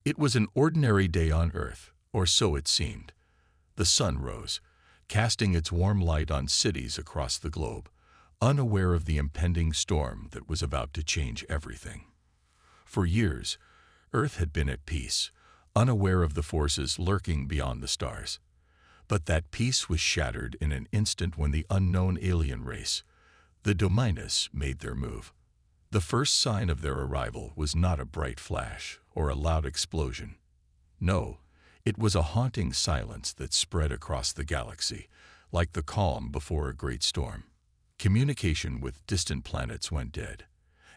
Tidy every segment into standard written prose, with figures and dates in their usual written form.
It was an ordinary day on Earth, or so it seemed. The sun rose, casting its warm light on cities across the globe, unaware of the impending storm that was about to change everything. For years, Earth had been at peace, unaware of the forces lurking beyond the stars. But that peace was shattered in an instant when the unknown alien race, the Dominus, made their move. The first sign of their arrival was not a bright flash or a loud explosion. No, it was a haunting silence that spread across the galaxy, like the calm before a great storm. Communication with distant planets went dead,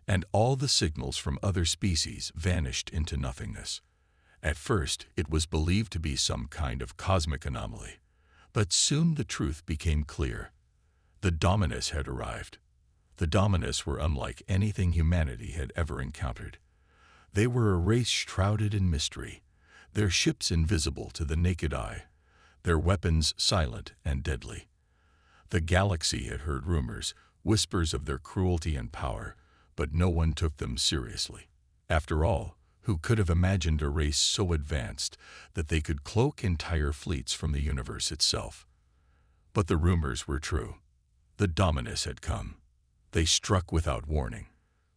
and all the signals from other species vanished into nothingness. At first, it was believed to be some kind of cosmic anomaly, but soon the truth became clear. The Dominus had arrived. The Dominus were unlike anything humanity had ever encountered. They were a race shrouded in mystery, their ships invisible to the naked eye, their weapons silent and deadly. The galaxy had heard rumors, whispers of their cruelty and power, but no one took them seriously. After all, who could have imagined a race so advanced that they could cloak entire fleets from the universe itself? But the rumors were true. The Dominus had come. They struck without warning.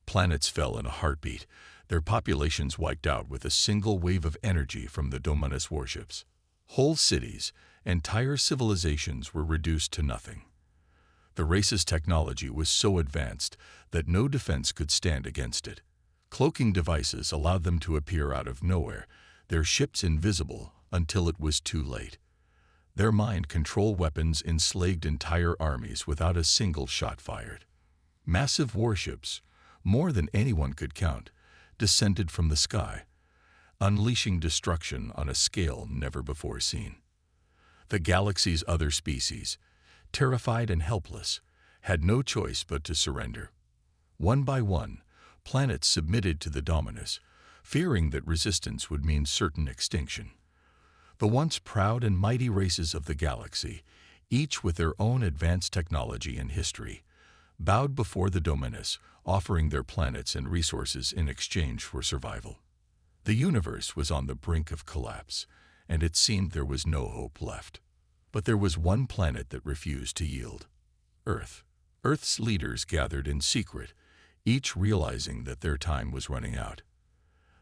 Planets fell in a heartbeat, their populations wiped out with a single wave of energy from the Dominus warships. Whole cities, entire civilizations were reduced to nothing. The race's technology was so advanced that no defense could stand against it. Cloaking devices allowed them to appear out of nowhere, their ships invisible until it was too late. Their mind control weapons enslaved entire armies without a single shot fired. Massive warships, more than anyone could count, descended from the sky, unleashing destruction on a scale never before seen. The galaxy's other species, terrified and helpless, had no choice but to surrender. One by one, planets submitted to the Dominus, fearing that resistance would mean certain extinction. The once proud and mighty races of the galaxy, each with their own advanced technology and history, bowed before the Dominus, offering their planets and resources in exchange for survival. The universe was on the brink of collapse, and it seemed there was no hope left. But there was one planet that refused to yield: Earth. Earth's leaders gathered in secret, each realizing that their time was running out.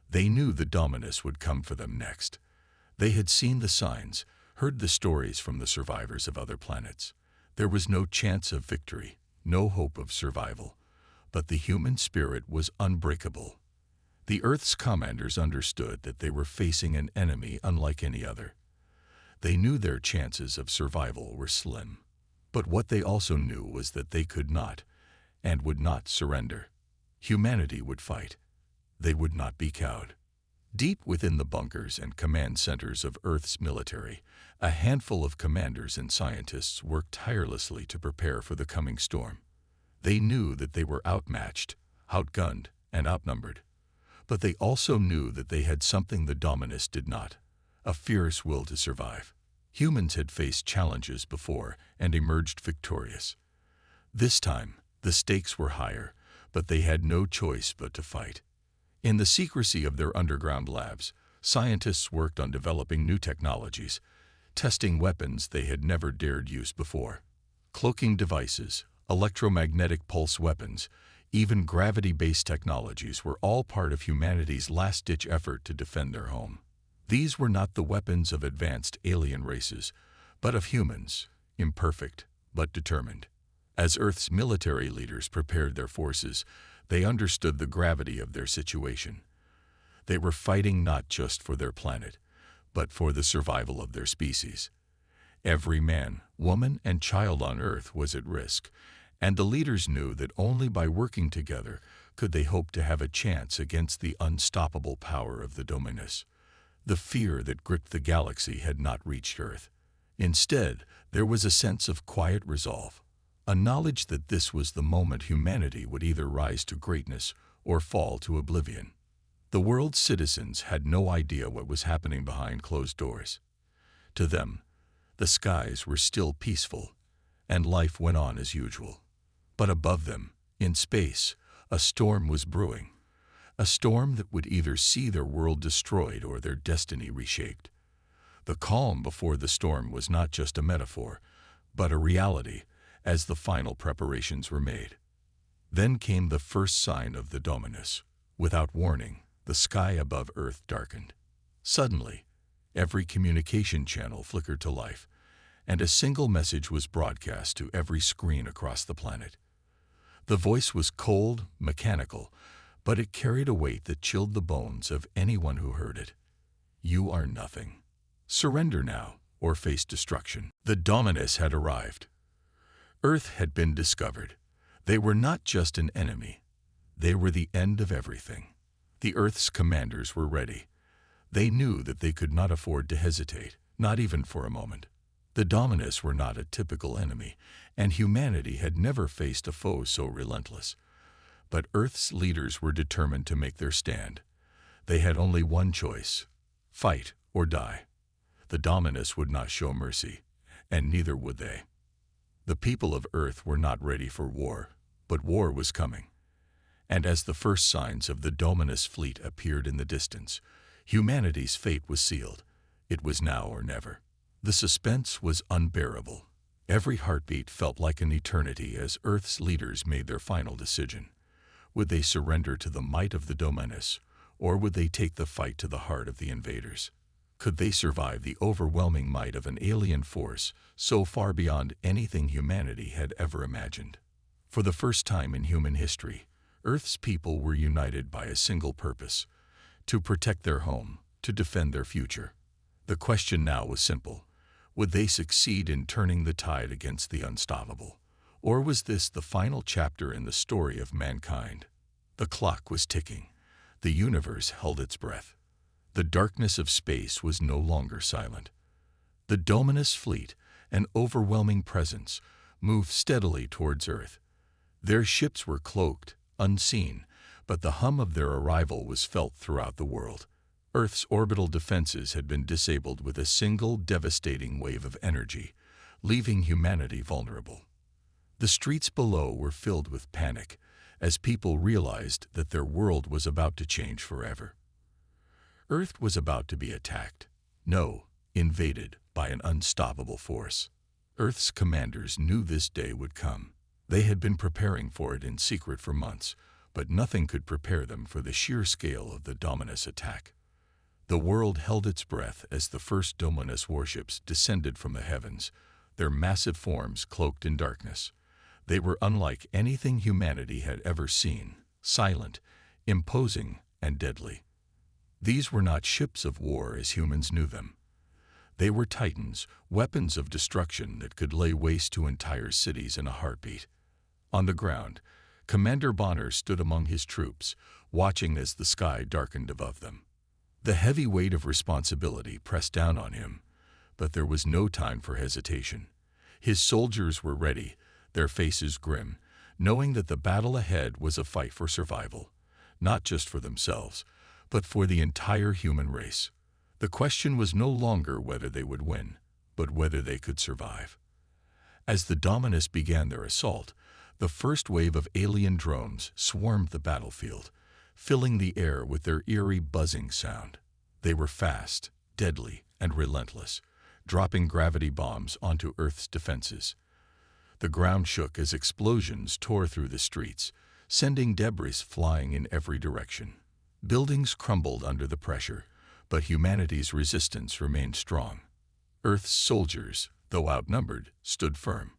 They knew the Dominus would come for them next. They had seen the signs, heard the stories from the survivors of other planets. There was no chance of victory, no hope of survival, but the human spirit was unbreakable. The Earth's commanders understood that they were facing an enemy unlike any other. They knew their chances of survival were slim, but what they also knew was that they could not, and would not surrender. Humanity would fight. They would not be cowed. Deep within the bunkers and command centers of Earth's military, a handful of commanders and scientists worked tirelessly to prepare for the coming storm. They knew that they were outmatched, outgunned, and outnumbered. But they also knew that they had something the Dominus did not: a fierce will to survive. Humans had faced challenges before and emerged victorious. This time, the stakes were higher, but they had no choice but to fight. In the secrecy of their underground labs, scientists worked on developing new technologies, testing weapons they had never dared use before. Cloaking devices, electromagnetic pulse weapons, even gravity-based technologies were all part of humanity's last-ditch effort to defend their home. These were not the weapons of advanced alien races, but of humans, imperfect but determined. As Earth's military leaders prepared their forces, they understood the gravity of their situation. They were fighting not just for their planet, but for the survival of their species. Every man, woman, and child on Earth was at risk, and the leaders knew that only by working together could they hope to have a chance against the unstoppable power of the Dominus. The fear that gripped the galaxy had not reached Earth. Instead, there was a sense of quiet resolve, a knowledge that this was the moment humanity would either rise to greatness or fall to oblivion. The world's citizens had no idea what was happening behind closed doors. To them, the skies were still peaceful, and life went on as usual. But above them, in space, a storm was brewing, a storm that would either see their world destroyed or their destiny reshaped. The calm before the storm was not just a metaphor, but a reality as the final preparations were made. Then came the first sign of the Dominus. Without warning, the sky above Earth darkened. Suddenly, every communication channel flickered to life, and a single message was broadcast to every screen across the planet. The voice was cold, mechanical, but it carried a weight that chilled the bones of anyone who heard it. You are nothing. Surrender now, or face destruction. The Dominus had arrived. Earth had been discovered. They were not just an enemy. They were the end of everything. The Earth's commanders were ready. They knew that they could not afford to hesitate, not even for a moment. The Dominus were not a typical enemy, and humanity had never faced a foe so relentless. But Earth's leaders were determined to make their stand. They had only one choice: fight or die. The Dominus would not show mercy, and neither would they. The people of Earth were not ready for war, but war was coming. And as the first signs of the Dominus fleet appeared in the distance, humanity's fate was sealed. It was now or never. The suspense was unbearable. Every heartbeat felt like an eternity as Earth's leaders made their final decision. Would they surrender to the might of the Dominus, or would they take the fight to the heart of the invaders? Could they survive the overwhelming might of an alien force so far beyond anything humanity had ever imagined? For the first time in human history, Earth's people were united by a single purpose: to protect their home, to defend their future. The question now was simple: would they succeed in turning the tide against the unstoppable? Or was this the final chapter in the story of mankind? The clock was ticking. The universe held its breath. The darkness of space was no longer silent. The Dominus fleet, an overwhelming presence, moved steadily towards Earth. Their ships were cloaked, unseen, but the hum of their arrival was felt throughout the world. Earth's orbital defenses had been disabled with a single devastating wave of energy, leaving humanity vulnerable. The streets below were filled with panic as people realized that their world was about to change forever. Earth was about to be attacked. No, invaded by an unstoppable force. Earth's commanders knew this day would come. They had been preparing for it in secret for months, but nothing could prepare them for the sheer scale of the Dominus attack. The world held its breath as the first Dominus warships descended from the heavens, their massive forms cloaked in darkness. They were unlike anything humanity had ever seen: silent, imposing, and deadly. These were not ships of war as humans knew them. They were titans, weapons of destruction that could lay waste to entire cities in a heartbeat. On the ground, Commander Bonner stood among his troops, watching as the sky darkened above them. The heavy weight of responsibility pressed down on him, but there was no time for hesitation. His soldiers were ready, their faces grim, knowing that the battle ahead was a fight for survival, not just for themselves, but for the entire human race. The question was no longer whether they would win, but whether they could survive. As the Dominus began their assault, the first wave of alien drones swarmed the battlefield, filling the air with their eerie buzzing sound. They were fast, deadly, and relentless, dropping gravity bombs onto Earth's defenses. The ground shook as explosions tore through the streets, sending debris flying in every direction. Buildings crumbled under the pressure, but humanity's resistance remained strong. Earth's soldiers, though outnumbered, stood firm.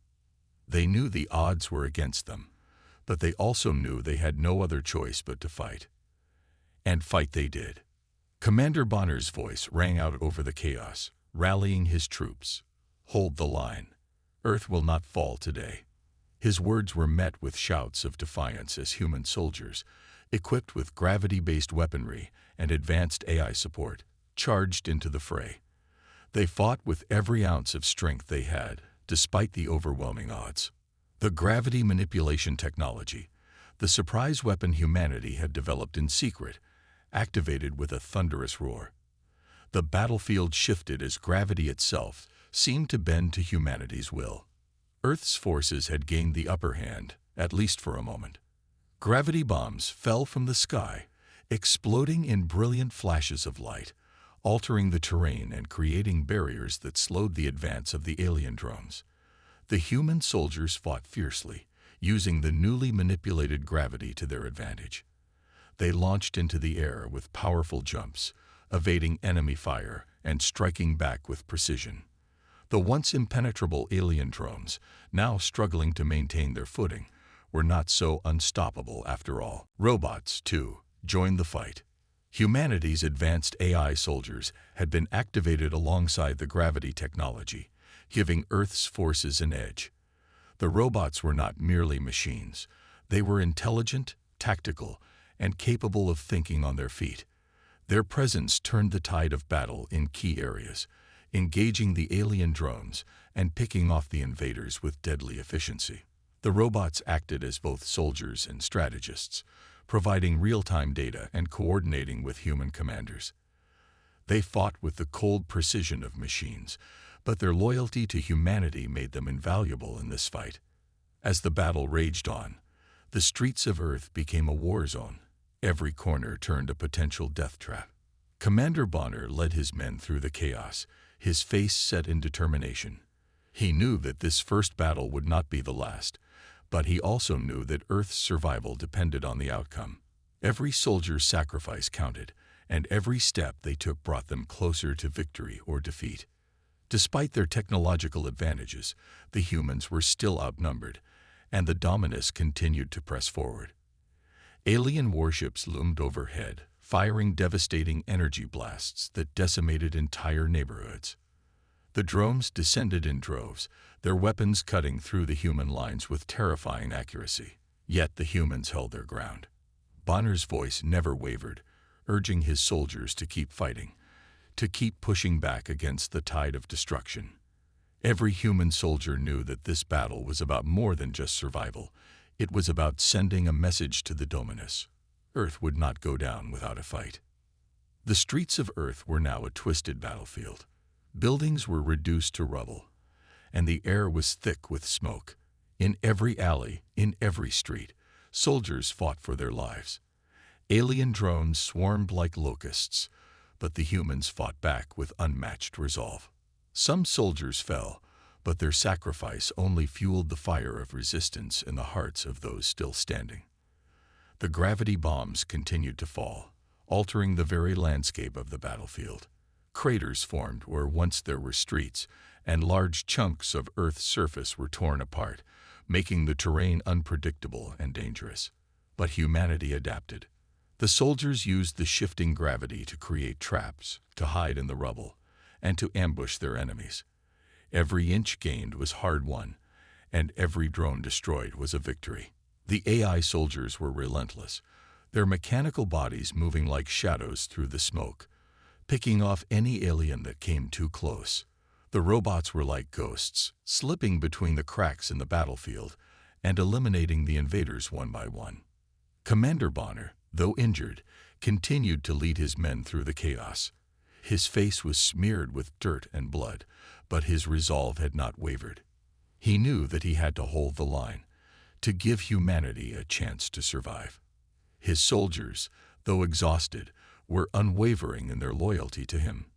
They knew the odds were against them, but they also knew they had no other choice but to fight. And fight they did. Commander Bonner's voice rang out over the chaos, rallying his troops. "Hold the line. Earth will not fall today." His words were met with shouts of defiance as human soldiers, equipped with gravity-based weaponry and advanced AI support, charged into the fray. They fought with every ounce of strength they had, despite the overwhelming odds. The gravity manipulation technology, the surprise weapon humanity had developed in secret, activated with a thunderous roar. The battlefield shifted as gravity itself seemed to bend to humanity's will. Earth's forces had gained the upper hand, at least for a moment. Gravity bombs fell from the sky, exploding in brilliant flashes of light, altering the terrain and creating barriers that slowed the advance of the alien drones. The human soldiers fought fiercely, using the newly manipulated gravity to their advantage. They launched into the air with powerful jumps, evading enemy fire and striking back with precision. The once impenetrable alien drones, now struggling to maintain their footing, were not so unstoppable after all. Robots, too, joined the fight. Humanity's advanced AI soldiers had been activated alongside the gravity technology, giving Earth's forces an edge. The robots were not merely machines. They were intelligent, tactical, and capable of thinking on their feet. Their presence turned the tide of battle in key areas, engaging the alien drones and picking off the invaders with deadly efficiency. The robots acted as both soldiers and strategists, providing real-time data and coordinating with human commanders. They fought with the cold precision of machines, but their loyalty to humanity made them invaluable in this fight. As the battle raged on, the streets of Earth became a war zone. Every corner turned a potential death trap. Commander Bonner led his men through the chaos, his face set in determination. He knew that this first battle would not be the last, but he also knew that Earth's survival depended on the outcome. Every soldier's sacrifice counted, and every step they took brought them closer to victory or defeat. Despite their technological advantages, the humans were still outnumbered, and the Dominus continued to press forward. Alien warships loomed overhead, firing devastating energy blasts that decimated entire neighborhoods. The drones descended in droves, their weapons cutting through the human lines with terrifying accuracy. Yet the humans held their ground. Bonner's voice never wavered, urging his soldiers to keep fighting, to keep pushing back against the tide of destruction. Every human soldier knew that this battle was about more than just survival. It was about sending a message to the Dominus. Earth would not go down without a fight. The streets of Earth were now a twisted battlefield. Buildings were reduced to rubble, and the air was thick with smoke. In every alley, in every street, soldiers fought for their lives. Alien drones swarmed like locusts, but the humans fought back with unmatched resolve. Some soldiers fell, but their sacrifice only fueled the fire of resistance in the hearts of those still standing. The gravity bombs continued to fall, altering the very landscape of the battlefield. Craters formed where once there were streets, and large chunks of Earth's surface were torn apart, making the terrain unpredictable and dangerous. But humanity adapted. The soldiers used the shifting gravity to create traps, to hide in the rubble, and to ambush their enemies. Every inch gained was hard-won, and every drone destroyed was a victory. The AI soldiers were relentless, their mechanical bodies moving like shadows through the smoke, picking off any alien that came too close. The robots were like ghosts, slipping between the cracks in the battlefield and eliminating the invaders one by one. Commander Bonner, though injured, continued to lead his men through the chaos. His face was smeared with dirt and blood, but his resolve had not wavered. He knew that he had to hold the line, to give humanity a chance to survive. His soldiers, though exhausted, were unwavering in their loyalty to him.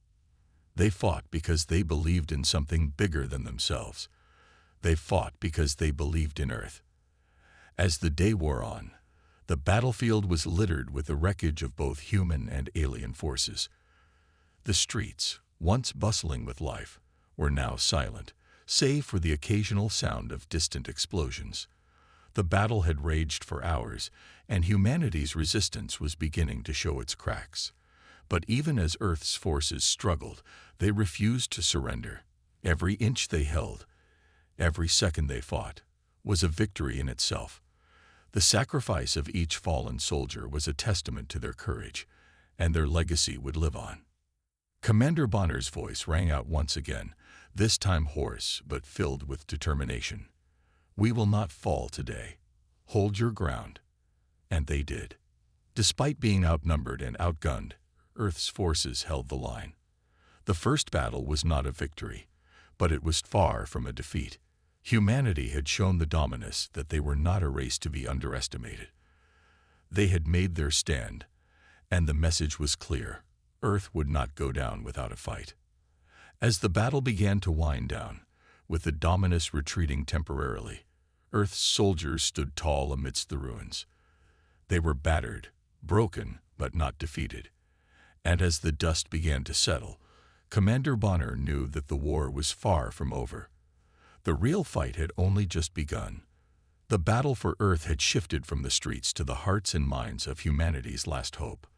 They fought because they believed in something bigger than themselves. They fought because they believed in Earth. As the day wore on, the battlefield was littered with the wreckage of both human and alien forces. The streets, once bustling with life, were now silent, save for the occasional sound of distant explosions. The battle had raged for hours, and humanity's resistance was beginning to show its cracks. But even as Earth's forces struggled, they refused to surrender. Every inch they held, every second they fought, was a victory in itself. The sacrifice of each fallen soldier was a testament to their courage, and their legacy would live on. Commander Bonner's voice rang out once again, this time hoarse but filled with determination. "We will not fall today. Hold your ground." And they did. Despite being outnumbered and outgunned, Earth's forces held the line. The first battle was not a victory, but it was far from a defeat. Humanity had shown the Dominus that they were not a race to be underestimated. They had made their stand, And the message was clear. Earth would not go down without a fight. As the battle began to wind down, with the Dominus retreating temporarily, Earth's soldiers stood tall amidst the ruins. They were battered, broken, but not defeated. And as the dust began to settle, Commander Bonner knew that the war was far from over. The real fight had only just begun. The battle for Earth had shifted from the streets to the hearts and minds of humanity's last hope.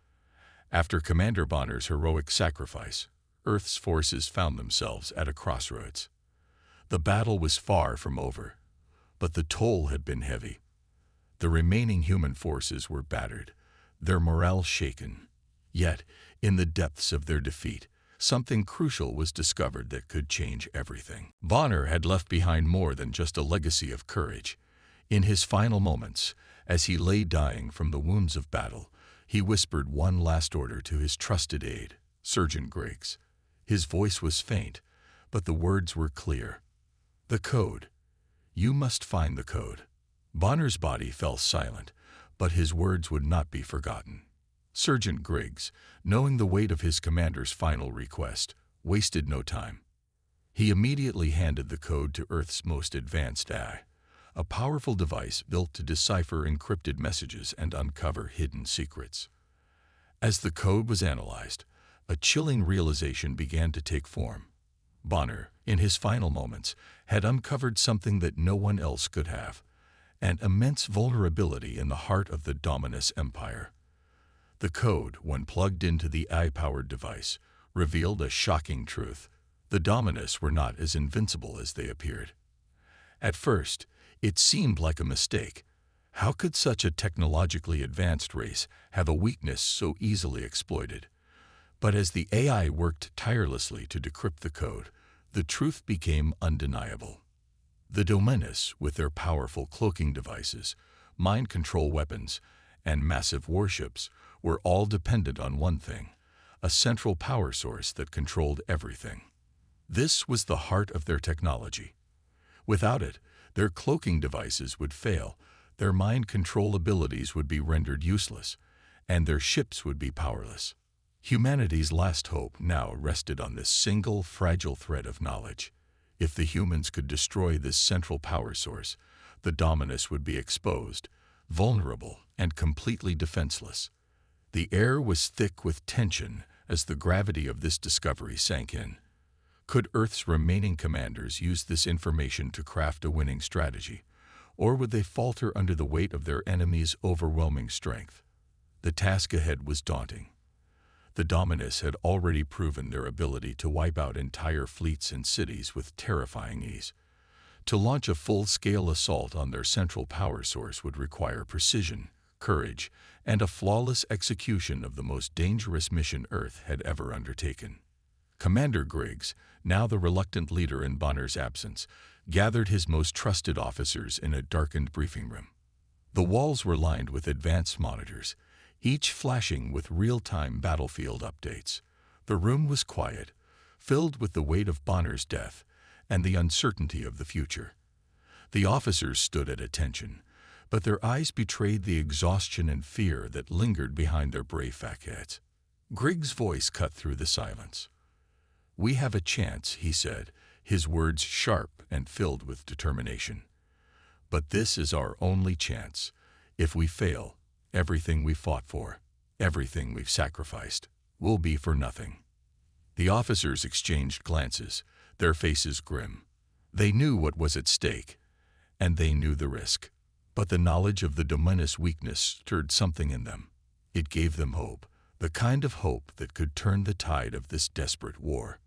After Commander Bonner's heroic sacrifice, Earth's forces found themselves at a crossroads. The battle was far from over, but the toll had been heavy. The remaining human forces were battered, their morale shaken. Yet, in the depths of their defeat, something crucial was discovered that could change everything. Bonner had left behind more than just a legacy of courage. In his final moments, as he lay dying from the wounds of battle, he whispered one last order to his trusted aide, Surgeon Griggs. His voice was faint, but the words were clear. "The code. You must find the code." Bonner's body fell silent, but his words would not be forgotten. Surgeon Griggs, knowing the weight of his commander's final request, wasted no time. He immediately handed the code to Earth's most advanced AI, a powerful device built to decipher encrypted messages and uncover hidden secrets. As the code was analyzed, a chilling realization began to take form. Bonner, in his final moments, had uncovered something that no one else could have, an immense vulnerability in the heart of the Dominus Empire. The code, when plugged into the AI-powered device, revealed a shocking truth. The Dominus were not as invincible as they appeared. At first, it seemed like a mistake. How could such a technologically advanced race have a weakness so easily exploited? But as the AI worked tirelessly to decrypt the code, the truth became undeniable. The Dominus, with their powerful cloaking devices, mind control weapons, and massive warships, were all dependent on one thing: a central power source that controlled everything. This was the heart of their technology. Without it, their cloaking devices would fail, their mind control abilities would be rendered useless, and their ships would be powerless. Humanity's last hope now rested on this single, fragile thread of knowledge. If the humans could destroy this central power source, the Dominus would be exposed, vulnerable, and completely defenseless. The air was thick with tension as the gravity of this discovery sank in. Could Earth's remaining commanders use this information to craft a winning strategy, or would they falter under the weight of their enemy's overwhelming strength? The task ahead was daunting. The Dominus had already proven their ability to wipe out entire fleets and cities with terrifying ease. To launch a full-scale assault on their central power source would require precision, courage, and a flawless execution of the most dangerous mission Earth had ever undertaken. Commander Griggs, now the reluctant leader in Bonner's absence, gathered his most trusted officers in a darkened briefing room. The walls were lined with advanced monitors, each flashing with real-time battlefield updates. The room was quiet, filled with the weight of Bonner's death and the uncertainty of the future. The officers stood at attention, but their eyes betrayed the exhaustion and fear that lingered behind their brave facades. Griggs' voice cut through the silence. "We have a chance," he said, his words sharp and filled with determination. "But this is our only chance. If we fail, everything we fought for, everything we've sacrificed, will be for nothing." The officers exchanged glances, their faces grim. They knew what was at stake, and they knew the risk. But the knowledge of the Dominus' weakness stirred something in them. It gave them hope, the kind of hope that could turn the tide of this desperate war.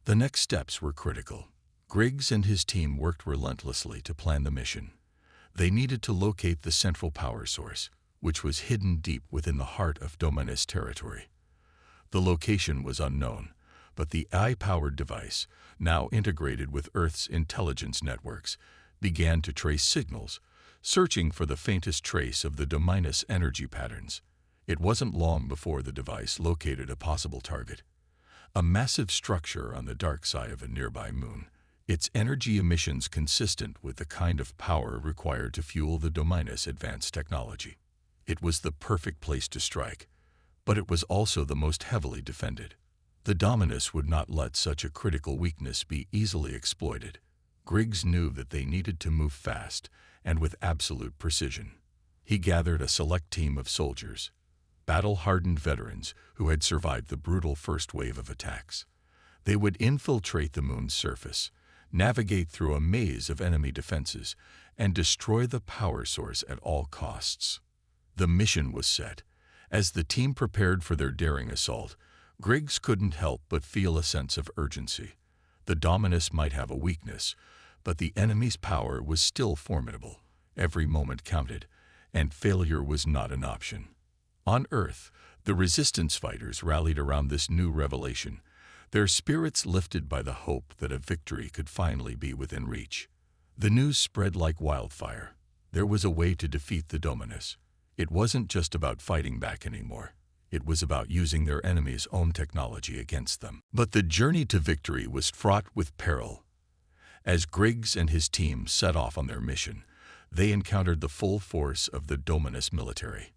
The next steps were critical. Griggs and his team worked relentlessly to plan the mission. They needed to locate the central power source, which was hidden deep within the heart of Dominus territory. The location was unknown, but the AI-powered device, now integrated with Earth's intelligence networks, began to trace signals, searching for the faintest trace of the Dominus energy patterns. It wasn't long before the device located a possible target, a massive structure on the dark side of a nearby moon, its energy emissions consistent with the kind of power required to fuel the Dominus' advanced technology. It was the perfect place to strike. but it was also the most heavily defended. The Dominus would not let such a critical weakness be easily exploited. Griggs knew that they needed to move fast and with absolute precision. He gathered a select team of soldiers, battle-hardened veterans who had survived the brutal first wave of attacks. They would infiltrate the moon's surface, navigate through a maze of enemy defenses, and destroy the power source at all costs. The mission was set. As the team prepared for their daring assault, Griggs couldn't help but feel a sense of urgency. The Dominus might have a weakness, but the enemy's power was still formidable. Every moment counted, and failure was not an option. On Earth, the resistance fighters rallied around this new revelation, their spirits lifted by the hope that a victory could finally be within reach. The news spread like wildfire. There was a way to defeat the Dominus. It wasn't just about fighting back anymore. It was about using their enemy's own technology against them. But the journey to victory was fraught with peril. As Griggs and his team set off on their mission, they encountered the full force of the Dominus military.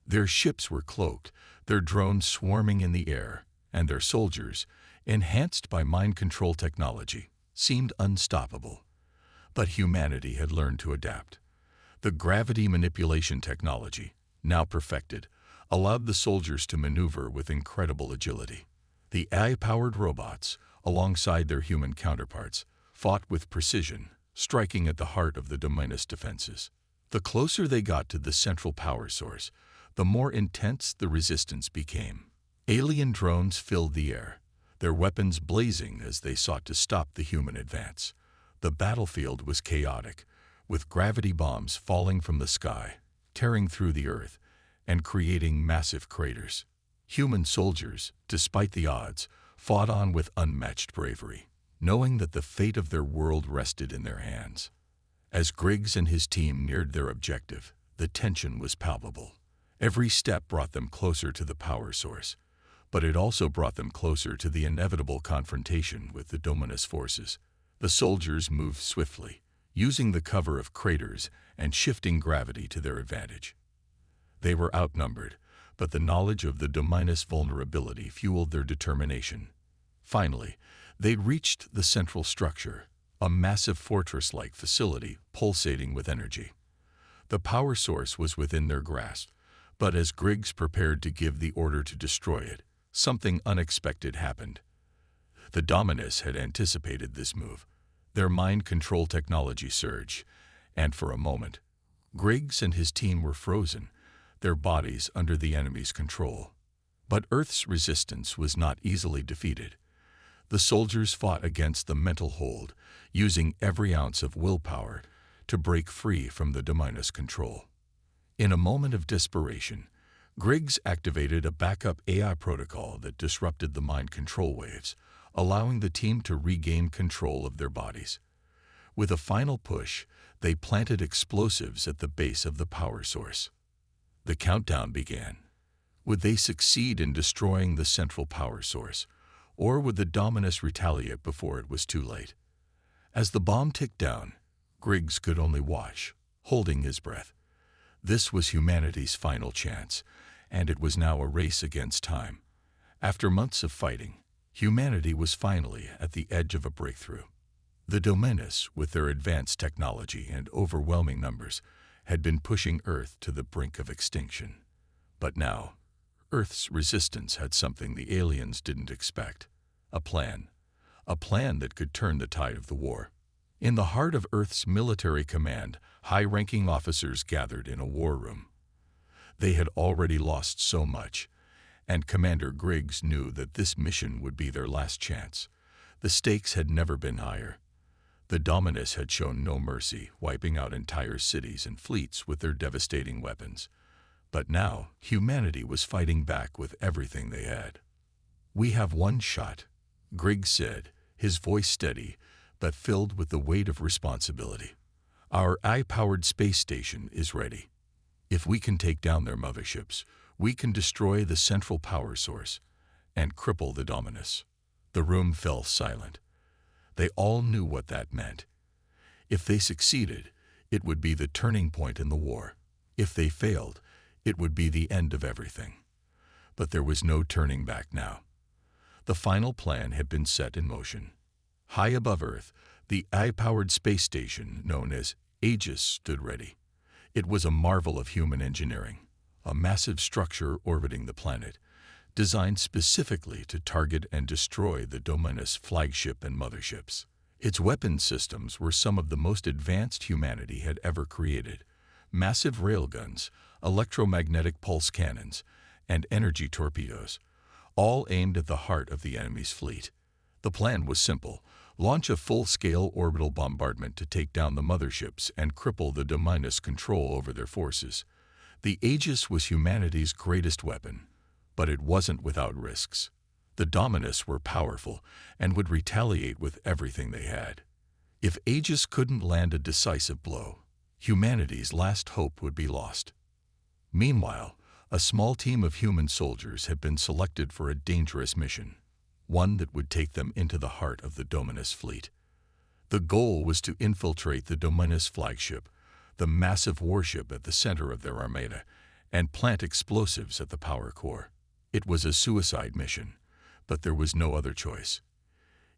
Their ships were cloaked, their drones swarming in the air, and their soldiers, enhanced by mind control technology, seemed unstoppable. But humanity had learned to adapt. The gravity manipulation technology, now perfected, allowed the soldiers to maneuver with incredible agility. The AI-powered robots, alongside their human counterparts, fought with precision, striking at the heart of the Dominus defenses. The closer they got to the central power source, the more intense the resistance became. Alien drones filled the air, their weapons blazing as they sought to stop the human advance. The battlefield was chaotic, with gravity bombs falling from the sky, tearing through the earth, and creating massive craters. Human soldiers, despite the odds, fought on with unmatched bravery, knowing that the fate of their world rested in their hands. As Griggs and his team neared their objective, the tension was palpable. Every step brought them closer to the power source, but it also brought them closer to the inevitable confrontation with the Dominus forces. The soldiers moved swiftly, using the cover of craters and shifting gravity to their advantage. They were outnumbered, but the knowledge of the Dominus vulnerability fueled their determination. Finally, they'd reached the central structure, a massive fortress-like facility pulsating with energy. The power source was within their grasp, but as Griggs prepared to give the order to destroy it, something unexpected happened. The Dominus had anticipated this move. Their mind control technology surged, and for a moment, Griggs and his team were frozen, their bodies under the enemy's control. But Earth's resistance was not easily defeated. The soldiers fought against the mental hold, using every ounce of willpower to break free from the Dominus control. In a moment of desperation, Griggs activated a backup AI protocol that disrupted the mind control waves, allowing the team to regain control of their bodies. With a final push, they planted explosives at the base of the power source. The countdown began. Would they succeed in destroying the central power source, or would the Dominus retaliate before it was too late? As the bomb ticked down, Griggs could only watch, holding his breath. This was humanity's final chance, and it was now a race against time. After months of fighting, humanity was finally at the edge of a breakthrough. The Dominus, with their advanced technology and overwhelming numbers, had been pushing Earth to the brink of extinction. But now, Earth's resistance had something the aliens didn't expect. A plan that could turn the tide of the war. In the heart of Earth's military command, high-ranking officers gathered in a war room. They had already lost so much, and Commander Griggs knew that this mission would be their last chance. The stakes had never been higher. The Dominus had shown no mercy, wiping out entire cities and fleets with their devastating weapons. But now, humanity was fighting back with everything they had. "We have one shot," Griggs said, his voice steady, but filled with the weight of responsibility. "Our AI-powered space station is ready. If we can take down their motherships, we can destroy the central power source and cripple the Dominus." The room fell silent. They all knew what that meant. If they succeeded, it would be the turning point in the war. If they failed, it would be the end of everything. But there was no turning back now. The final plan had been set in motion. High above Earth, the eye-powered space station known as Aegis stood ready. It was a marvel of human engineering, a massive structure orbiting the planet, designed specifically to target and destroy the Dominus flagship and motherships. Its weapon systems were some of the most advanced humanity had ever created. Massive railguns, electromagnetic pulse cannons, and energy torpedoes, all aimed at the heart of the enemy's fleet. The plan was simple: launch a full-scale orbital bombardment to take down the motherships and cripple the Dominus control over their forces. The Aegis was humanity's greatest weapon, but it wasn't without risks. The Dominus were powerful and would retaliate with everything they had. If Aegis couldn't land a decisive blow, humanity's last hope would be lost. Meanwhile, a small team of human soldiers had been selected for a dangerous mission, one that would take them into the heart of the Dominus fleet. The goal was to infiltrate the Dominus flagship, the massive warship at the center of their armada, and plant explosives at the power core. It was a suicide mission, but there was no other choice.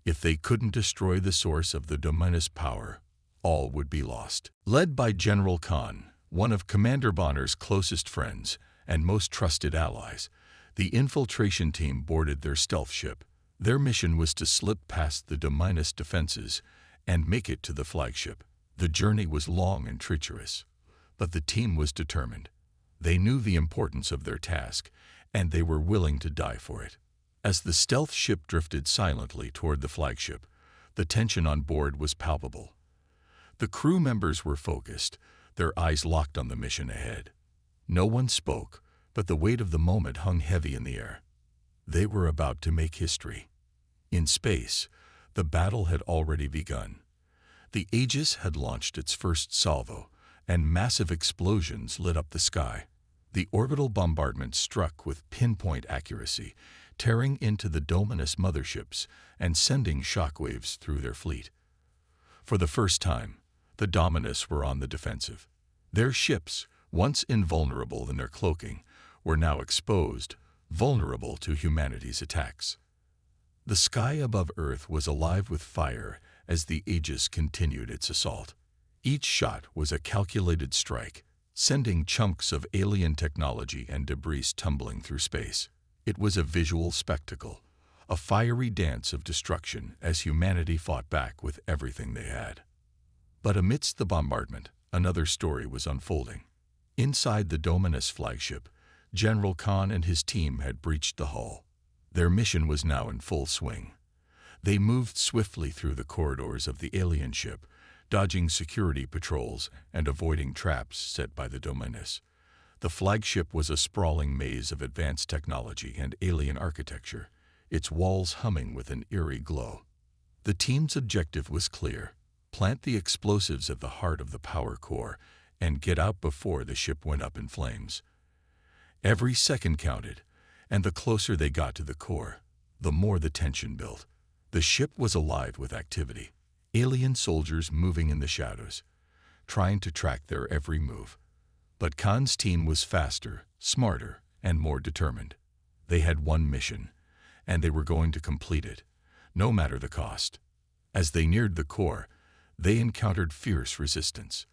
If they couldn't destroy the source of the Dominus power, all would be lost. Led by General Khan, one of Commander Bonner's closest friends and most trusted allies, the infiltration team boarded their stealth ship. Their mission was to slip past the Dominus defenses and make it to the flagship. The journey was long and treacherous, but the team was determined. They knew the importance of their task, and they were willing to die for it. As the stealth ship drifted silently toward the flagship, the tension on board was palpable. The crew members were focused, their eyes locked on the mission ahead. No one spoke, but the weight of the moment hung heavy in the air. They were about to make history. In space, the battle had already begun. The Aegis had launched its first salvo, and massive explosions lit up the sky. The orbital bombardment struck with pinpoint accuracy, tearing into the Dominus motherships and sending shockwaves through their fleet. For the first time, the Dominus were on the defensive. Their ships, once invulnerable in their cloaking, were now exposed, vulnerable to humanity's attacks. The sky above Earth was alive with fire as the Aegis continued its assault. Each shot was a calculated strike, sending chunks of alien technology and debris tumbling through space. It was a visual spectacle, a fiery dance of destruction as humanity fought back with everything they had. But amidst the bombardment, another story was unfolding. Inside the Dominus flagship, General Khan and his team had breached the hull. Their mission was now in full swing. They moved swiftly through the corridors of the alien ship, dodging security patrols and avoiding traps set by the Dominus. The flagship was a sprawling maze of advanced technology and alien architecture, its walls humming with an eerie glow. The team's objective was clear: plant the explosives at the heart of the power core and get out before the ship went up in flames. Every second counted, and the closer they got to the core, the more the tension built. The ship was alive with activity, alien soldiers moving in the shadows, trying to track their every move. But Khan's team was faster, smarter, and more determined. They had one mission, and they were going to complete it, no matter the cost. As they neared the core, they encountered fierce resistance.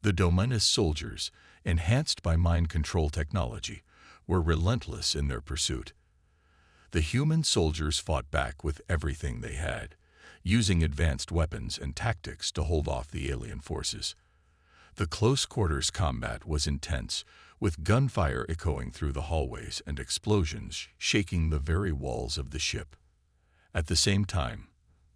The Dominus soldiers, enhanced by mind control technology, were relentless in their pursuit. The human soldiers fought back with everything they had, using advanced weapons and tactics to hold off the alien forces. The close-quarters combat was intense, with gunfire echoing through the hallways and explosions shaking the very walls of the ship. At the same time,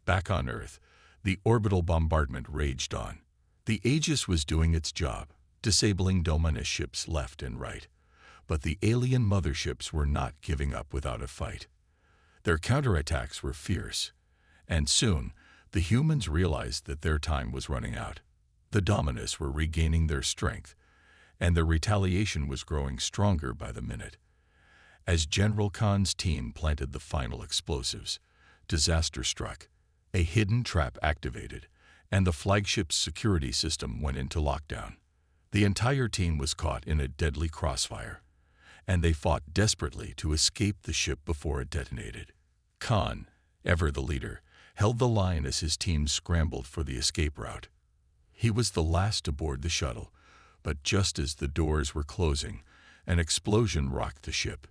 back on Earth, the orbital bombardment raged on. The Aegis was doing its job, disabling Dominus ships left and right. But the alien motherships were not giving up without a fight. Their counterattacks were fierce, and soon the humans realized that their time was running out. The Dominus were regaining their strength, and their retaliation was growing stronger by the minute. As General Khan's team planted the final explosives, disaster struck. A hidden trap activated, and the flagship's security system went into lockdown. The entire team was caught in a deadly crossfire, and they fought desperately to escape the ship before it detonated. Khan, ever the leader, held the line as his team scrambled for the escape route. He was the last aboard the shuttle, but just as the doors were closing, an explosion rocked the ship.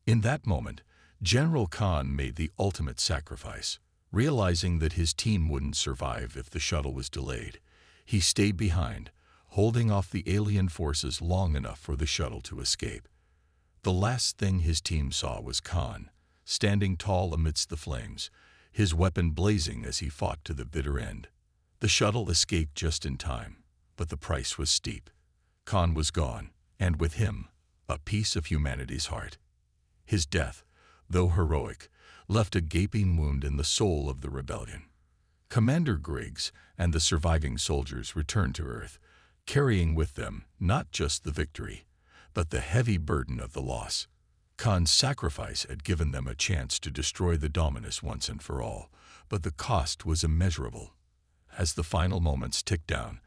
In that moment, General Khan made the ultimate sacrifice. Realizing that his team wouldn't survive if the shuttle was delayed, he stayed behind, holding off the alien forces long enough for the shuttle to escape. The last thing his team saw was Khan, standing tall amidst the flames, his weapon blazing as he fought to the bitter end. The shuttle escaped just in time, but the price was steep. Khan was gone, and with him, a piece of humanity's heart. His death, though heroic, left a gaping wound in the soul of the rebellion. Commander Griggs and the surviving soldiers returned to Earth, carrying with them not just the victory, but the heavy burden of the loss. Khan's sacrifice had given them a chance to destroy the Dominus once and for all, but the cost was immeasurable. As the final moments ticked down,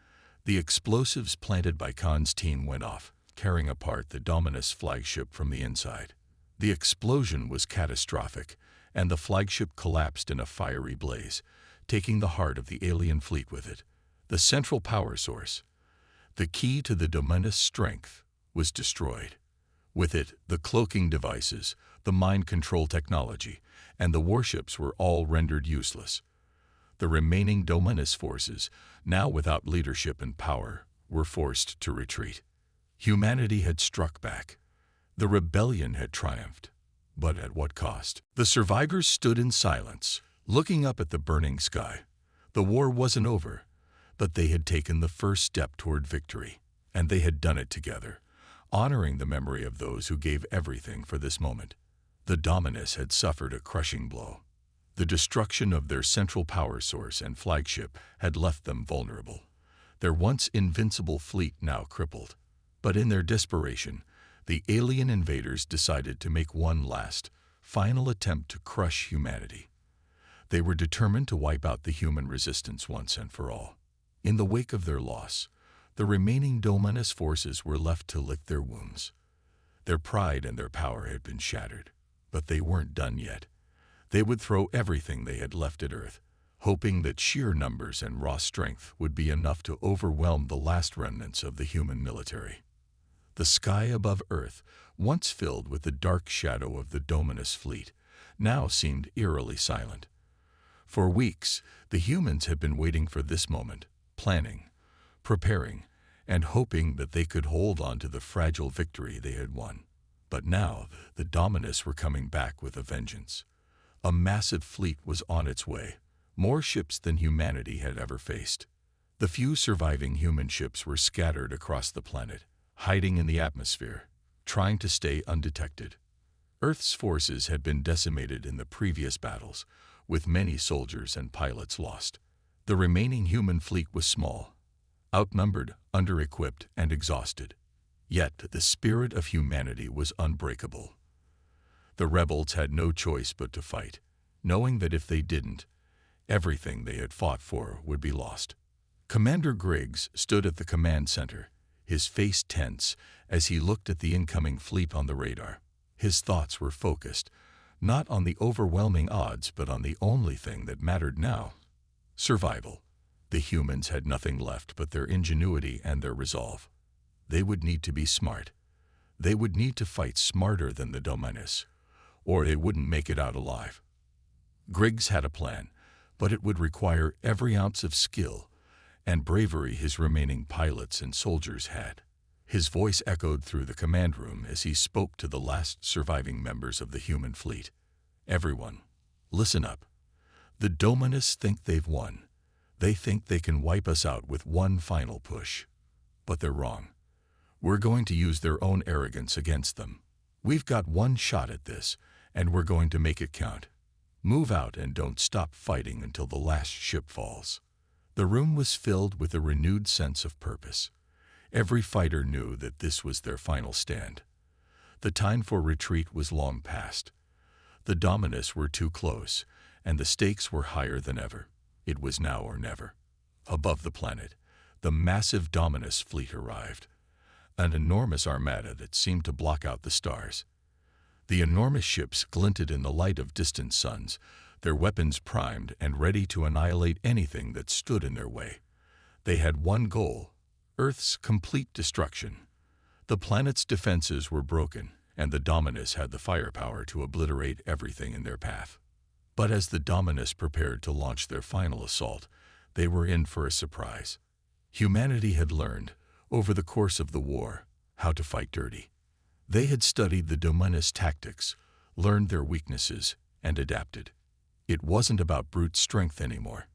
the explosives planted by Khan's team went off, tearing apart the Dominus flagship from the inside. The explosion was catastrophic, and the flagship collapsed in a fiery blaze, taking the heart of the alien fleet with it. The central power source, the key to the Dominus' strength, was destroyed. With it, the cloaking devices, the mind control technology, and the warships were all rendered useless. The remaining Dominus forces, now without leadership and power, were forced to retreat. Humanity had struck back. The rebellion had triumphed. But at what cost? The survivors stood in silence, looking up at the burning sky. The war wasn't over, but they had taken the first step toward victory, and they had done it together, honoring the memory of those who gave everything for this moment. The Dominus had suffered a crushing blow. The destruction of their central power source and flagship had left them vulnerable, their once invincible fleet now crippled. But in their desperation, the alien invaders decided to make one last, final attempt to crush humanity. They were determined to wipe out the human resistance once and for all. In the wake of their loss, the remaining Dominus forces were left to lick their wounds. Their pride and their power had been shattered, but they weren't done yet. They would throw everything they had left at Earth, hoping that sheer numbers and raw strength would be enough to overwhelm the last remnants of the human military. The sky above Earth, once filled with the dark shadow of the Dominus fleet, now seemed eerily silent. For weeks, the humans had been waiting for this moment, planning, preparing, and hoping that they could hold on to the fragile victory they had won. But now, the Dominus were coming back with a vengeance. A massive fleet was on its way, more ships than humanity had ever faced. The few surviving human ships were scattered across the planet, hiding in the atmosphere, trying to stay undetected. Earth's forces had been decimated in the previous battles, with many soldiers and pilots lost. The remaining human fleet was small, outnumbered, under-equipped, and exhausted. Yet the spirit of humanity was unbreakable. The rebels had no choice but to fight, knowing that if they didn't, everything they had fought for would be lost. Commander Griggs stood at the command center, his face tense as he looked at the incoming fleet on the radar. His thoughts were focused, not on the overwhelming odds, but on the only thing that mattered now: survival. The humans had nothing left but their ingenuity and their resolve. They would need to be smart. They would need to fight smarter than the Dominus, or they wouldn't make it out alive. Griggs had a plan, but it would require every ounce of skill and bravery his remaining pilots and soldiers had. His voice echoed through the command room as he spoke to the last surviving members of the human fleet. Everyone, listen up. The Dominus think they've won. They think they can wipe us out with one final push. But they're wrong. We're going to use their own arrogance against them. We've got one shot at this, and we're going to make it count. Move out and don't stop fighting until the last ship falls. The room was filled with a renewed sense of purpose. Every fighter knew that this was their final stand. The time for retreat was long past. The Dominus were too close, and the stakes were higher than ever. It was now or never. Above the planet, the massive Dominus fleet arrived. an enormous armada that seemed to block out the stars. The enormous ships glinted in the light of distant suns, their weapons primed and ready to annihilate anything that stood in their way. They had one goal: Earth's complete destruction. The planet's defenses were broken, and the Dominus had the firepower to obliterate everything in their path. But as the Dominus prepared to launch their final assault, they were in for a surprise. Humanity had learned, over the course of the war, how to fight dirty. They had studied the Dominus tactics, learned their weaknesses, and adapted. It wasn't about brute strength anymore.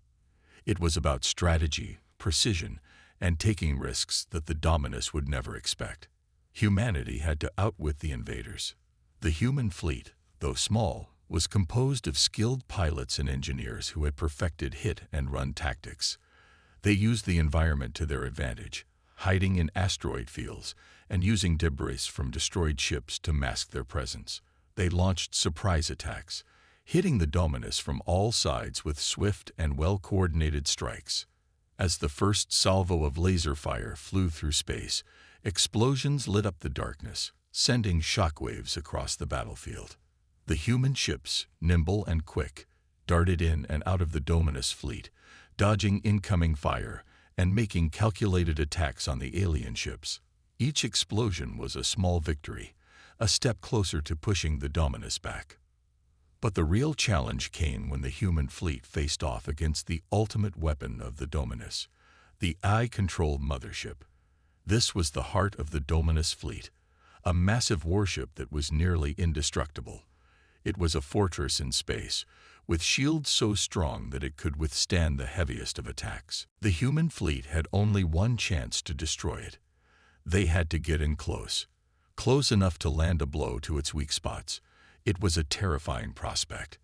It was about strategy, precision, and taking risks that the Dominus would never expect. Humanity had to outwit the invaders. The human fleet, though small, was composed of skilled pilots and engineers who had perfected hit-and-run tactics. They used the environment to their advantage, hiding in asteroid fields and using debris from destroyed ships to mask their presence. They launched surprise attacks, hitting the Dominus from all sides with swift and well-coordinated strikes. As the first salvo of laser fire flew through space, explosions lit up the darkness, sending shockwaves across the battlefield. The human ships, nimble and quick, darted in and out of the Dominus fleet, dodging incoming fire and making calculated attacks on the alien ships. Each explosion was a small victory, a step closer to pushing the Dominus back. But the real challenge came when the human fleet faced off against the ultimate weapon of the Dominus, the AI-controlled mothership. This was the heart of the Dominus fleet, a massive warship that was nearly indestructible. It was a fortress in space, with shields so strong that it could withstand the heaviest of attacks. The human fleet had only one chance to destroy it. They had to get in close enough to land a blow to its weak spots. It was a terrifying prospect.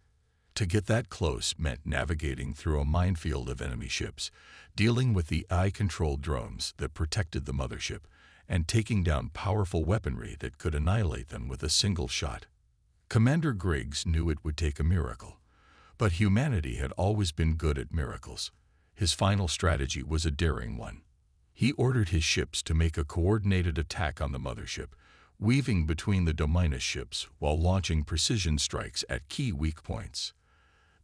To get that close meant navigating through a minefield of enemy ships, dealing with the AI-controlled drones that protected the mothership, and taking down powerful weaponry that could annihilate them with a single shot. Commander Griggs knew it would take a miracle, but humanity had always been good at miracles. His final strategy was a daring one. He ordered his ships to make a coordinated attack on the mothership, weaving between the Dominus ships while launching precision strikes at key weak points.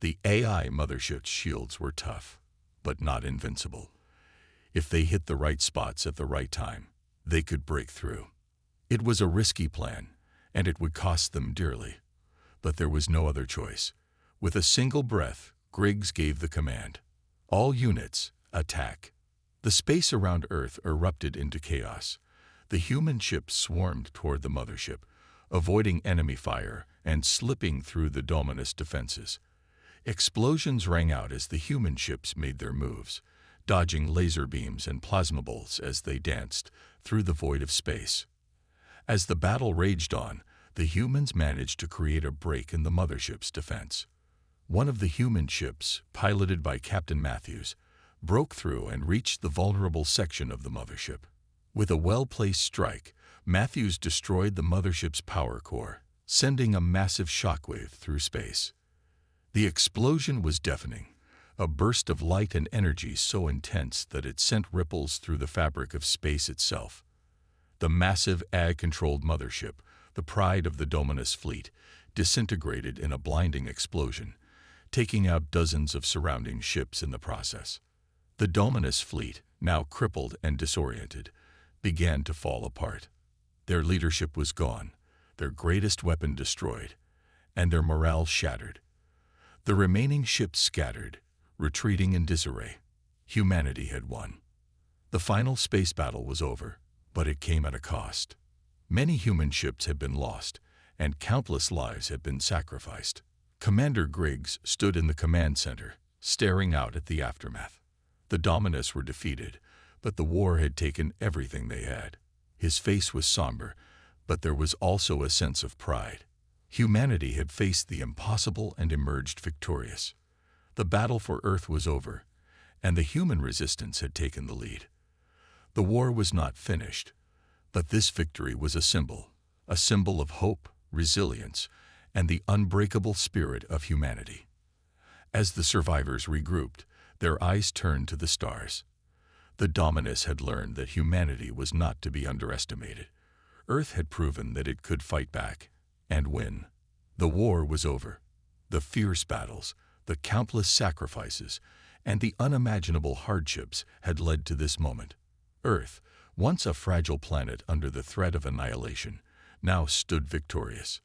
The AI mothership's shields were tough, but not invincible. If they hit the right spots at the right time, they could break through. It was a risky plan, and it would cost them dearly. But there was no other choice. With a single breath, Griggs gave the command. All units, attack. The space around Earth erupted into chaos. The human ships swarmed toward the mothership, avoiding enemy fire and slipping through the Dominus defenses. Explosions rang out as the human ships made their moves, dodging laser beams and plasma bolts as they danced through the void of space. As the battle raged on, the humans managed to create a break in the mothership's defense. One of the human ships, piloted by Captain Matthews, broke through and reached the vulnerable section of the mothership. With a well-placed strike, Matthews destroyed the mothership's power core, sending a massive shockwave through space. The explosion was deafening, a burst of light and energy so intense that it sent ripples through the fabric of space itself. The massive AI-controlled mothership, the pride of the Dominus fleet, disintegrated in a blinding explosion, taking out dozens of surrounding ships in the process. The Dominus fleet, now crippled and disoriented, began to fall apart. Their leadership was gone, their greatest weapon destroyed, and their morale shattered. The remaining ships scattered, retreating in disarray. Humanity had won. The final space battle was over, but it came at a cost. Many human ships had been lost, and countless lives had been sacrificed. Commander Griggs stood in the command center, staring out at the aftermath. The Dominus were defeated, but the war had taken everything they had. His face was somber, but there was also a sense of pride. Humanity had faced the impossible and emerged victorious. The battle for Earth was over, and the human resistance had taken the lead. The war was not finished, but this victory was a symbol of hope, resilience, and the unbreakable spirit of humanity. As the survivors regrouped, their eyes turned to the stars. The Dominus had learned that humanity was not to be underestimated. Earth had proven that it could fight back and win. The war was over. The fierce battles, the countless sacrifices, and the unimaginable hardships had led to this moment. Earth, once a fragile planet under the threat of annihilation, now stood victorious.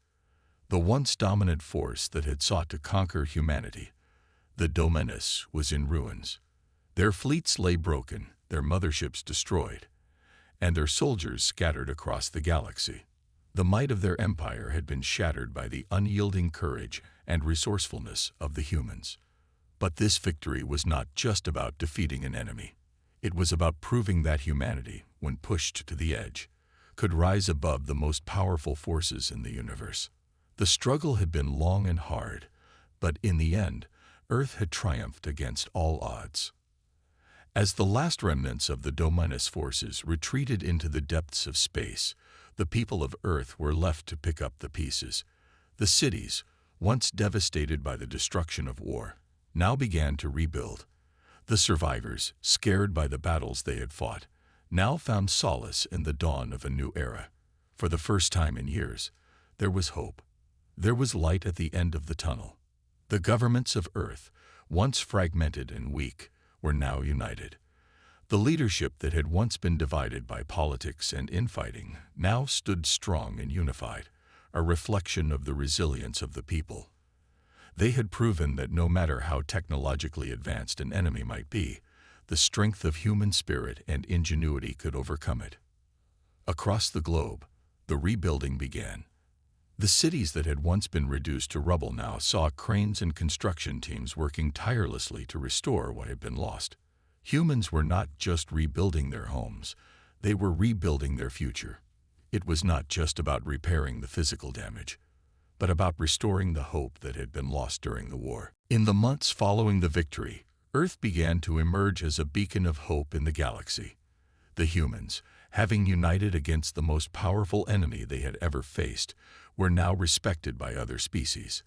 The once dominant force that had sought to conquer humanity, the Dominus, was in ruins. Their fleets lay broken, their motherships destroyed, and their soldiers scattered across the galaxy. The might of their empire had been shattered by the unyielding courage and resourcefulness of the humans. But this victory was not just about defeating an enemy. It was about proving that humanity, when pushed to the edge, could rise above the most powerful forces in the universe. The struggle had been long and hard, but in the end, Earth had triumphed against all odds. As the last remnants of the Dominus forces retreated into the depths of space, the people of Earth were left to pick up the pieces. The cities, once devastated by the destruction of war, now began to rebuild. The survivors, scared by the battles they had fought, now found solace in the dawn of a new era. For the first time in years, there was hope. There was light at the end of the tunnel. The governments of Earth, once fragmented and weak, were now united. The leadership that had once been divided by politics and infighting now stood strong and unified, a reflection of the resilience of the people. They had proven that no matter how technologically advanced an enemy might be, the strength of human spirit and ingenuity could overcome it. Across the globe, the rebuilding began. The cities that had once been reduced to rubble now saw cranes and construction teams working tirelessly to restore what had been lost. Humans were not just rebuilding their homes, they were rebuilding their future. It was not just about repairing the physical damage, but about restoring the hope that had been lost during the war. In the months following the victory, Earth began to emerge as a beacon of hope in the galaxy. The humans, having united against the most powerful enemy they had ever faced, were now respected by other species.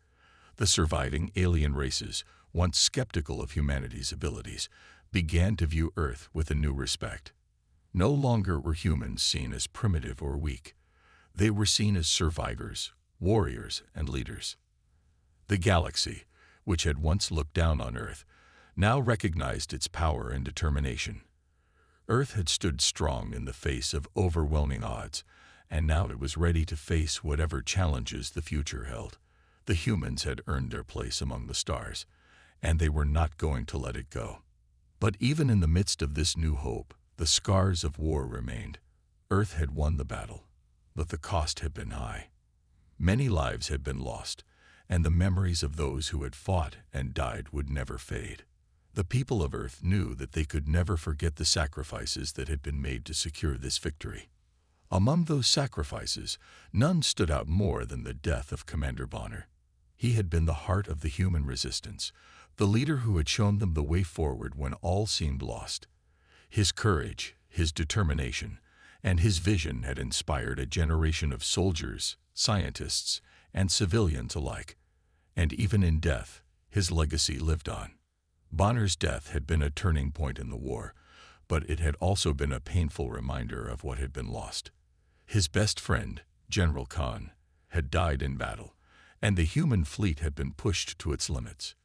The surviving alien races, once skeptical of humanity's abilities, began to view Earth with a new respect. No longer were humans seen as primitive or weak. They were seen as survivors, warriors, and leaders. The galaxy, which had once looked down on Earth, now recognized its power and determination. Earth had stood strong in the face of overwhelming odds, and now it was ready to face whatever challenges the future held. The humans had earned their place among the stars, and they were not going to let it go. But even in the midst of this new hope, the scars of war remained. Earth had won the battle, but the cost had been high. Many lives had been lost, and the memories of those who had fought and died would never fade. The people of Earth knew that they could never forget the sacrifices that had been made to secure this victory. Among those sacrifices, none stood out more than the death of Commander Bonner. He had been the heart of the human resistance, the leader who had shown them the way forward when all seemed lost. His courage, his determination, and his vision had inspired a generation of soldiers, scientists, and civilians alike. And even in death, his legacy lived on. Bonner's death had been a turning point in the war, but it had also been a painful reminder of what had been lost. His best friend, General Khan, had died in battle, and the human fleet had been pushed to its limits.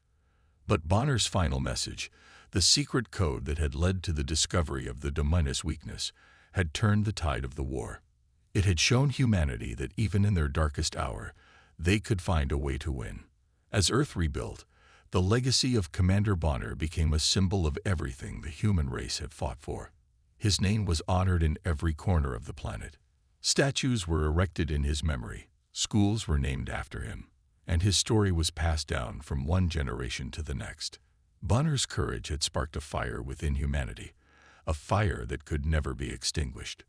But Bonner's final message, the secret code that had led to the discovery of the Dominus weakness, had turned the tide of the war. It had shown humanity that even in their darkest hour, they could find a way to win. As Earth rebuilt, the legacy of Commander Bonner became a symbol of everything the human race had fought for. His name was honored in every corner of the planet. Statues were erected in his memory, schools were named after him, and his story was passed down from one generation to the next. Bonner's courage had sparked a fire within humanity, a fire that could never be extinguished.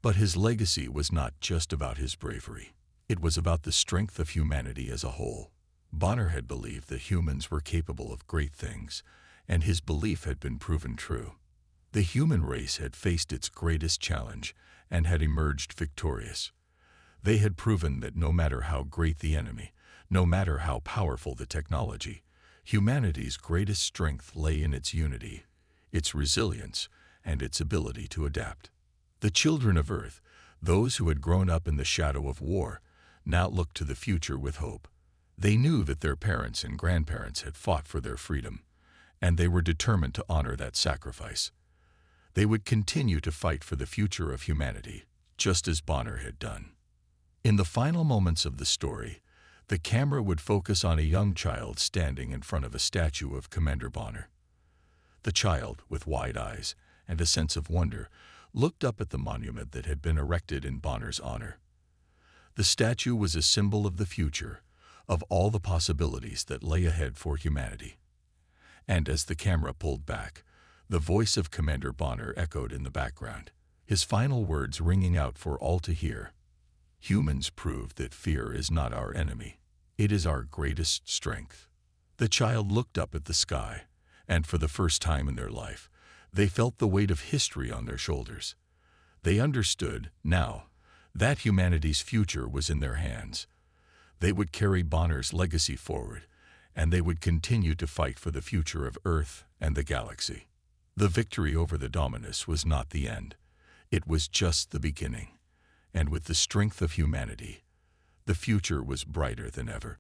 But his legacy was not just about his bravery. It was about the strength of humanity as a whole. Bonner had believed that humans were capable of great things, and his belief had been proven true. The human race had faced its greatest challenge and had emerged victorious. They had proven that no matter how great the enemy, no matter how powerful the technology, humanity's greatest strength lay in its unity, its resilience, and its ability to adapt. The children of Earth, those who had grown up in the shadow of war, now looked to the future with hope. They knew that their parents and grandparents had fought for their freedom, and they were determined to honor that sacrifice. They would continue to fight for the future of humanity, just as Bonner had done. In the final moments of the story, the camera would focus on a young child standing in front of a statue of Commander Bonner. The child, with wide eyes and a sense of wonder, looked up at the monument that had been erected in Bonner's honor. The statue was a symbol of the future, of all the possibilities that lay ahead for humanity. And as the camera pulled back, the voice of Commander Bonner echoed in the background, his final words ringing out for all to hear. Humans proved that fear is not our enemy. It is our greatest strength. The child looked up at the sky, and for the first time in their life, they felt the weight of history on their shoulders. They understood, now, that humanity's future was in their hands. They would carry Bonner's legacy forward, and they would continue to fight for the future of Earth and the galaxy. The victory over the Dominus was not the end. It was just the beginning. And with the strength of humanity, the future was brighter than ever.